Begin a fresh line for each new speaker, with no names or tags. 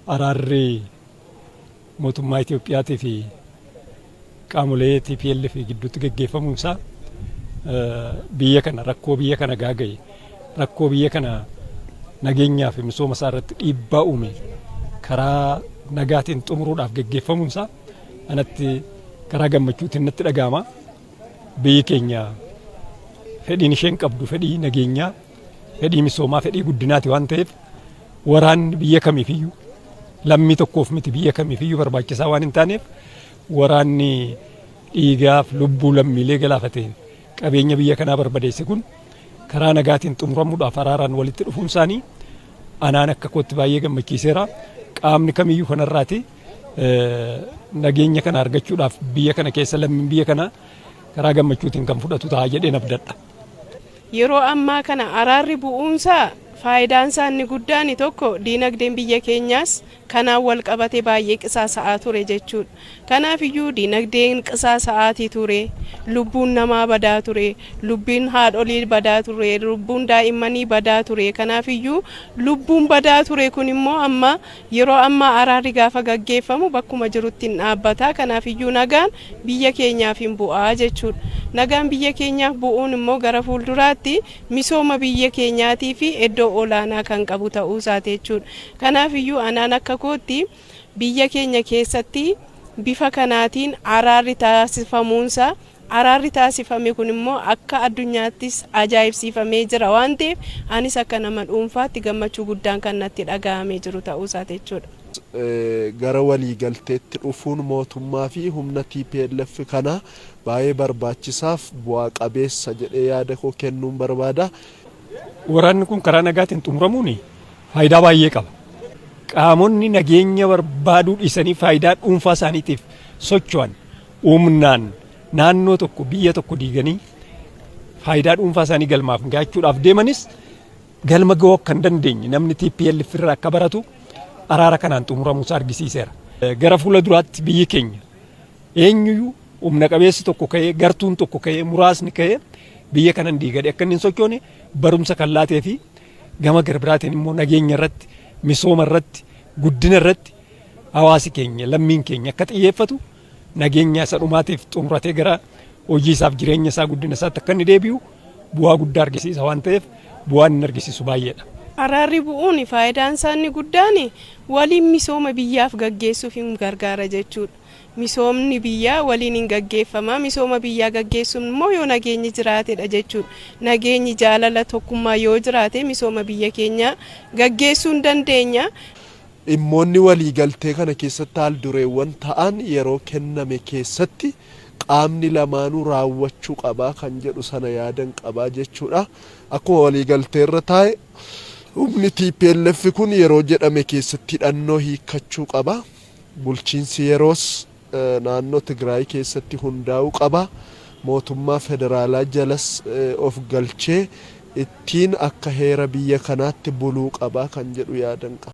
araarri mootummaa Itoophiyaatii fi qaamolee TPLF gidduutti gaggeeffamuun isaa biyya kana rakkoo biyya kana gaaga'e rakkoo biyya kana nageenyaa fi misooma isaa irratti dhiibbaa uume karaa nagaatiin xumuruudhaaf gaggeeffamuun isaa anatti karaa gammachuutiin natti dhaga'ama. Biyyi keenya fedhiin isheen qabdu fedhii nageenyaa, fedhii misoomaa, fedhii guddinaati waan ta'eef waraanni biyya kamiifiyyuu lammii tokkoof miti biyya kamiifiyyuu barbaachisaa waan hin taaneef waraanni dhiigaaf lubbuu lammiilee galaafate qabeenya biyya kanaa barbadeesse kun karaa nagaatiin xumuramuudhaaf araaraan walitti dhufuun isaanii anaan akka kootti baay'ee gammachiiseera. Qaamni kamiyyuu kanarraati nageenya kana argachuudhaaf biyya kana keessa lammiin biyya kana karaa gammachuutiin kan fudhatu ta'a jedheen abdadha.
Yeroo ammaa kana araarri bu'uunsaa faayidaan isaa inni guddaan tokko diinagdeen biyya keenyaas kanaan wal qabate baay'ee qisaasa'aa ture jechuudha. Kanaaf iyyuu diinagdeen qisaasa'aatii ture, lubbuun namaa badaa ture, lubbuun haadholii badaa ture, lubbuun daa'immanii badaa ture. Kanaaf iyyuu lubbuun badaa ture kun immoo amma yeroo ammaa araarri gaafa gaggeeffamu bakkuma jirutti hin dhaabbata. Kanaaf iyyuu nagaan biyya keenyaaf hin bu'aa jechuudha. Nagaan biyya keenyaaf bu'uun immoo gara fuulduraatti misooma biyya keenyaatii fi iddoo olaanaa kan qabu ta'uu isaati jechuudha. Kanaaf iyyuu anaan akka kootti biyya keenya keessatti bifa kanaatiin araarri taasifamuunsa araarri taasifame kun immoo akka addunyaattis ajaa'ibsiifamee jira waan ta'eef anis akka nama dhuunfaatti gammachuu guddaan kan natti dhaga'amee jiru ta'uu isaati jechuudha.
Gara waliigalteetti dhufuun mootummaa fi humna TPLF kana baay'ee barbaachisaaf bu'aa qabeessa jedhee yaada koo kennuun barbaada.
Waraanni kun karaa nagaatiin xumuramuun faayidaa baay'ee qaba. Qaamonni nageenya barbaaduu dhiisanii faayidaa dhuunfaa isaaniitiif socho'an humnaan naannoo tokko biyya tokko diiganii faayidaa dhuunfaa isaanii galmaaf gaachuudhaaf deemanis galma ga'uu akka hin dandeenye namni TPLF irraa akka baratu araara kanaan xumuramuusaa argisiiseera. Gara fuula duraatti biyyi keenya eenyuyyuu humna qabeessi tokko ka'ee gartuun tokko ka'ee muraasni ka'ee biyya kanan diigadhe akka inni hin sochoone barumsa kan laatee fi gama garbiraatiin immoo nageenya irratti misooma irratti guddina irratti hawaasi keenya lammiin keenya akka xiyyeeffatu nageenya isa dhumaatiif xumuratee gara hojii isaaf jireenya isaa guddina isaatti akka inni deebi'u bu'aa guddaa argisiisa waan ta'eef bu'aan inni argisiisu baay'eedha.
Araarri bu'uun faayidaan isaa inni guddaan waliin misooma biyyaaf gaggeessuuf hin gargaara jechuudha. Misoomni biyyaa waliin hin gaggeeffama. Misooma biyyaa gaggeessuun immoo yoo nageenyi jiraatedha jechuudha. Nageenyi jaalala tokkummaa yoo jiraate misooma biyya keenya gaggeessuu hin dandeenya.
Dhimmoonni waliigaltee kana keessatti haal dureewwan ta'an yeroo kenname keessatti qaamni lamaanuu raawwachuu qabaa kan jedhu sana yaadan qabaa jechuudha. Akkuma waliigaltee irra taa'e humni TPLF kun yeroo jedhame keessatti hidhannoo hiikkachuu qaba. Bulchiinsi yeroos naannoo Tigraay keessatti hundaa'uu qaba. Mootummaa federaalaa jalas of galchee ittiin akka heera biyya kanaatti buluu qaba kan jedhu yaadan qaba.